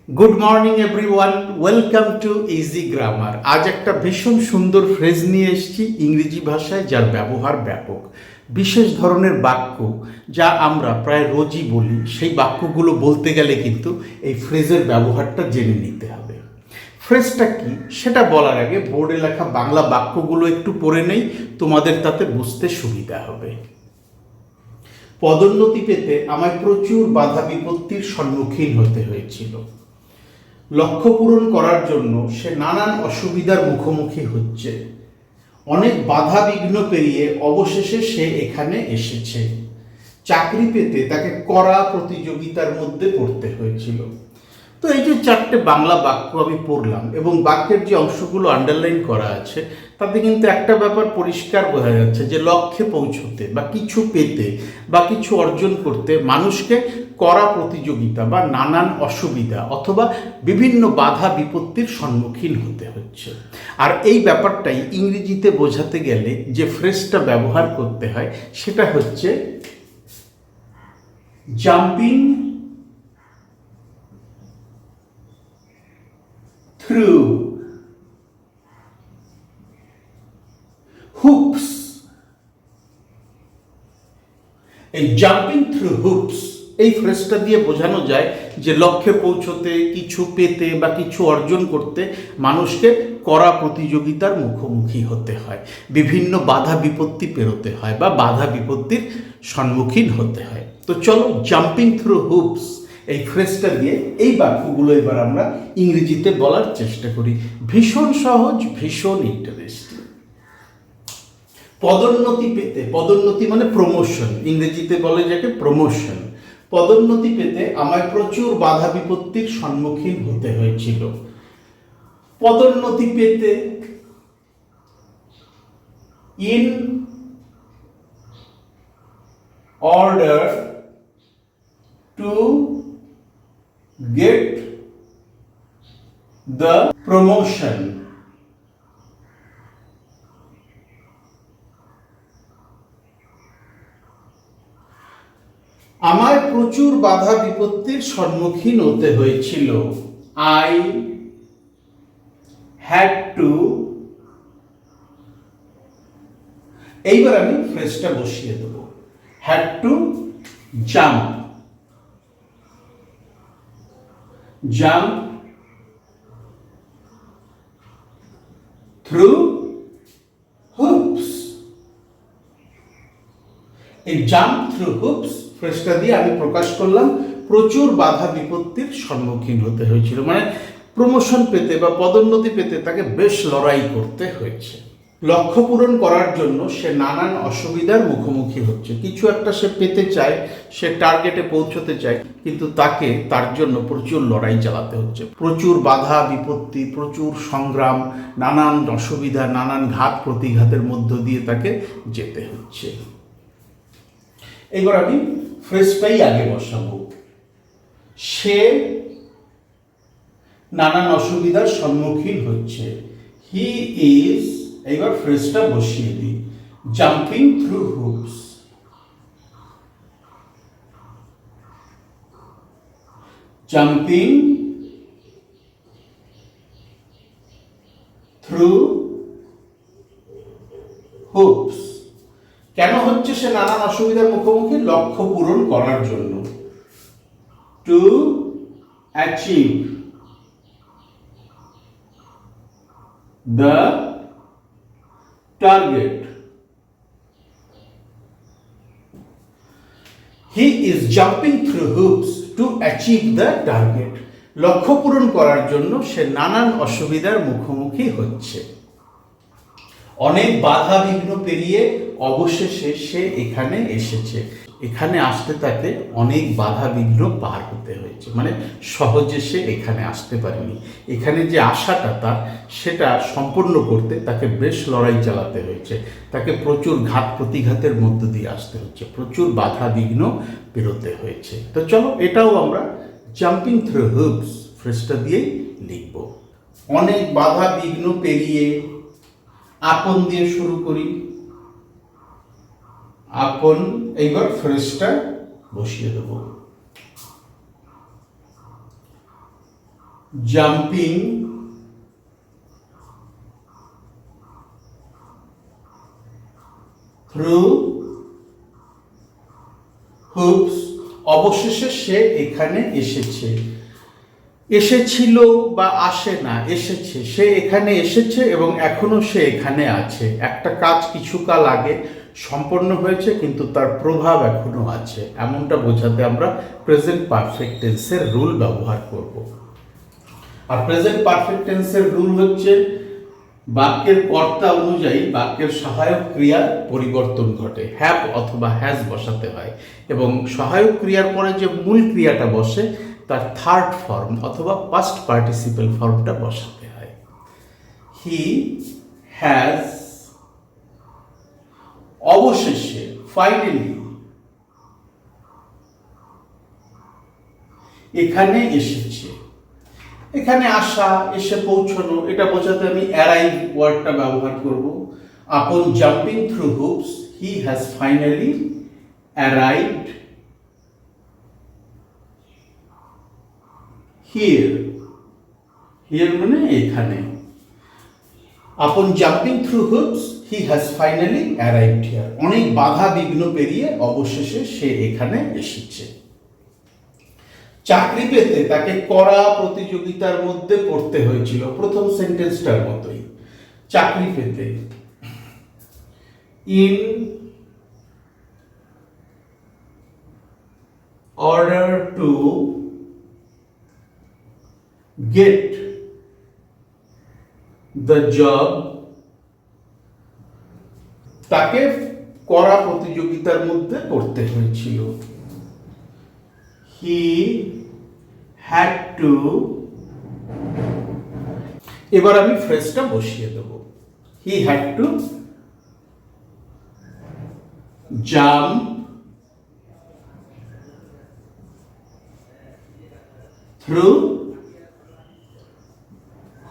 Good morning everyone, welcome to easy grammar. আজ একটা ভীষণ সুন্দর ফ্রেজ নিয়ে এসেছি ইংরেজি ভাষায়, যার ব্যবহার ব্যাপক। বিশেষ ধরনের বাক্য যা আমরা প্রায় রোজই বলি, সেই বাক্যগুলো বলতে গেলে কিন্তু এই ফ্রেজের ব্যবহারটা জেনে নিতে হবে। ফ্রেজটা কি সেটা বলার আগে বোর্ডে লেখা বাংলা বাক্যগুলো একটু পড়ে নেই, তোমাদের তাতে বুঝতে সুবিধা হবে। পদোন্নতি পেতে আমায় প্রচুর বাধা বিপত্তির সম্মুখীন হতে হয়েছিল। লক্ষ্য পূরণ করার জন্য সে নানান অসুবিধার মুখোমুখি হচ্ছে। অনেক বাধা বিঘ্ন পেরিয়ে অবশেষে সে এখানে এসেছে। চাকরি পেতে তাকে কড়া প্রতিযোগিতার মধ্যে পড়তে হয়েছিল। তো এই যে চারটে বাংলা বাক্য আমি পড়লাম এবং বাক্যের যে অংশগুলো আন্ডারলাইন করা আছে, তাতে কিন্তু একটা ব্যাপার পরিষ্কার বোঝা যাচ্ছে যে লক্ষ্যে পৌঁছতে বা কিছু পেতে বা কিছু অর্জন করতে মানুষকে কড়া প্রতিযোগিতা বা নানান অসুবিধা অথবা বিভিন্ন বাধা বিপত্তির সম্মুখীন হতে হচ্ছে। আর এই ব্যাপারটাই ইংরেজিতে বোঝাতে গেলে যে ফ্রেজটা ব্যবহার করতে হয় সেটা হচ্ছে জাম্পিং through hoops। এই জাম্পিং থ্রু হুপস এই ফ্রেজটা দিয়ে বোঝানো যায় যে লক্ষ্যে পৌঁছতে, কিছু পেতে বা কিছু অর্জন করতে মানুষকে কড়া প্রতিযোগিতার মুখোমুখি হতে হয়, বিভিন্ন বাধা বিপত্তি পেরোতে হয় বা বাধা বিপত্তির সম্মুখীন হতে হয়। তো চলো জাম্পিং থ্রু হুপস এই ফ্রেজটা দিয়ে এই বাক্যগুলো এবার আমরা ইংরেজিতে বলার চেষ্টা করি। ভীষণ সহজ, ভীষণ ইন্টারেস্টিং। পদোন্নতি পেতে, পদোন্নতি মানে প্রমোশন, ইংরেজিতে বলে যাকে প্রমোশন। পদোন্নতি পেতে আমায় প্রচুর বাধা বিপত্তির সম্মুখীন হতে হয়েছিল। পদোন্নতি পেতে, in order to get the promotion, আমায় প্রচুর বাধা বিপত্তির সম্মুখীন হতে হয়েছিল। I had to, এইবার আমি ফ্রেজটা বসিয়ে দেব, had to jump through hoops। এই জাম্প থ্রু হুপস ফ্রেজটা দিয়ে আমি প্রকাশ করলাম প্রচুর বাধা বিপত্তির সম্মুখীন হতে হয়েছিল, মানে প্রমোশন পেতে বা পদোন্নতি পেতে তাকে বেশ লড়াই করতে হয়েছে। লক্ষ্য পূরণ করার জন্য সে নানান অসুবিধার মুখোমুখি হচ্ছে। কিছু একটা সে পেতে চায়, সে টার্গেটে পৌঁছতে চায়, কিন্তু তাকে তার জন্য প্রচুর লড়াই চালাতে হচ্ছে, প্রচুর বাধা বিপত্তি, প্রচুর সংগ্রাম, নানান অসুবিধা, নানান ঘাত প্রতিঘাতের মধ্য দিয়ে তাকে যেতে হচ্ছে। এবার আমি ফ্রেজটাই আগে বসাবো। সে নানান অসুবিধার সম্মুখীন হচ্ছে। হি ইজ, এইবার ফ্রেজটা বসিয়ে দিই, jumping through hoops. Jumping through hoops. কেন হচ্ছে সে নানান অসুবিধার মুখোমুখি? লক্ষ্য পূরণ করার জন্য। To achieve the target, he is jumping through hoops to achieve the target। লক্ষ্য পূরণ করার জন্য সে নানান অসুবিধার মুখোমুখি হচ্ছে। অনেক বাধা বিঘ্ন পেরিয়ে অবশেষে সে এখানে এসেছে। এখানে আসতে তাকে অনেক বাধা বিঘ্ন পার হতে হয়েছে, মানে সহজে সে এখানে আসতে পারেনি। এখানে যে আশাটা তার, সেটা সম্পূর্ণ করতে তাকে বেশ লড়াই চালাতে হয়েছে, তাকে প্রচুর ঘাত প্রতিঘাতের মধ্য দিয়ে আসতে হচ্ছে, প্রচুর বাধা বিঘ্ন পেরোতে হয়েছে। তো চলো এটাও আমরা জাম্পিং থ্রু হুপস ফ্রেজটা দিয়েই লিখব। অনেক বাধা বিঘ্ন পেরিয়ে, আপন দিয়ে শুরু করি, আপন, এইবার ফ্রেজটা বসিয়ে দেব। জাম্পিং থ্রু হুপস, অবশেষে সে এখানে এসেছে। এসেছিল বা আসে না, এসেছে, সে এখানে এসেছে এবং এখনো সে এখানে আছে। একটা কাজ কিছু কাল আগে সম্পন্ন হয়েছে কিন্তু তার প্রভাব এখনো আছে, এমনটা বোঝাতে আমরা প্রেজেন্ট পারফেক্ট টেন্সের রুল ব্যবহার করব। আর প্রেজেন্ট পারফেক্ট টেন্সের রুল হচ্ছে বাক্যের কর্তা অনুযায়ী বাক্যের সহায়ক ক্রিয়ার পরিবর্তন ঘটে, হ্যাভ অথবা হ্যাজ বসাতে হয় এবং সহায়ক ক্রিয়ার পরে যে মূল ক্রিয়াটা বসে তার থার্ড ফর্ম অথবা পাস্ট পার্টিসিপেল ফর্মটা বসাতে হয়। হি হ্যাজ, অবশেষে, ফাইনালি, এখানে এসেছে। এখানে আসা, এসে পৌঁছানো, এটা বোঝাতে আমি অ্যারাইভ ওয়ার্ডটা ব্যবহার করব। আপন jumping through hoops he has finally arrived here. Here মানে এখানে। আপন jumping through hoops he has finally arrived here. অনেক বাধা বিঘ্ন পেরিয়ে অবশেষে সে এখানে এসেছে। চাকরি পেতে তাকে কড়া প্রতিযোগিতার মধ্যে পড়তে হয়েছিল, প্রথম সেন্টেন্সটার মতোই। চাকরি পেতে, in order to get the job, তাকে কড়া প্রতিযোগিতার মধ্যে পড়তে হয়েছিল। He had to, এবার আমি ফ্রেজটা বসিয়ে দেব। He had to jump through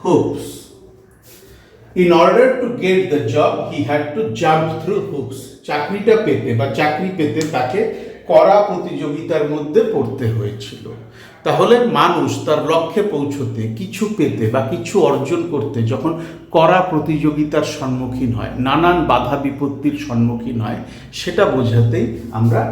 hoops. In order to get the job, he had to jump through hoops. চাকরিটা পেতে বা চাকরি পেতে তাকে কড়া প্রতিযোগিতার মধ্যে পড়তে হয়েছিল। তাহলে মানুষ তার লক্ষ্যে পৌঁছতে, কিছু পেতে বা কিছু অর্জন করতে যখন কড়া প্রতিযোগিতার সম্মুখীন হয়, নানান বাধা বিপত্তির সম্মুখীন হয়, সেটা বোঝাতেই আমরা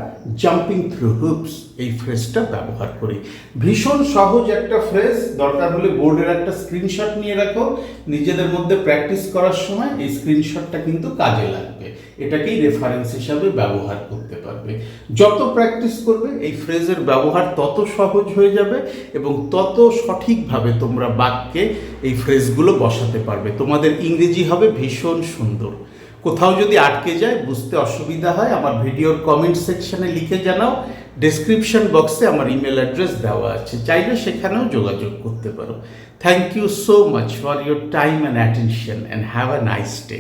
জাম্পিং থ্রু হুপস এই ফ্রেজটা ব্যবহার করি। ভীষণ সহজ একটা ফ্রেজ, দরকার হলে বোর্ডের একটা স্ক্রিনশট নিয়ে রাখো, নিজেদের মধ্যে প্র্যাকটিস করার সময় এই স্ক্রিনশটটা কিন্তু কাজে লাগবে, এটাকেই রেফারেন্স হিসাবে ব্যবহার করতে পারবে। যত প্র্যাকটিস করবে এই ফ্রেজের ব্যবহার তত সহজ হয়ে যাবে এবং তত সঠিকভাবে তোমরা বাক্যে এই ফ্রেজগুলো বসাতে পারবে। তোমাদের ইংরেজি হবে ভীষণ সুন্দর। কোথাও যদি আটকে যায়, বুঝতে অসুবিধা হয়, আমার ভিডিওর কমেন্ট সেকশনে লিখে জানাও। ডেসক্রিপশন বক্সে আমার ইমেল অ্যাড্রেস দেওয়া আছে, চাইলে সেখানেও যোগাযোগ করতে পারো। Thank you so much for your time and attention and have a nice day.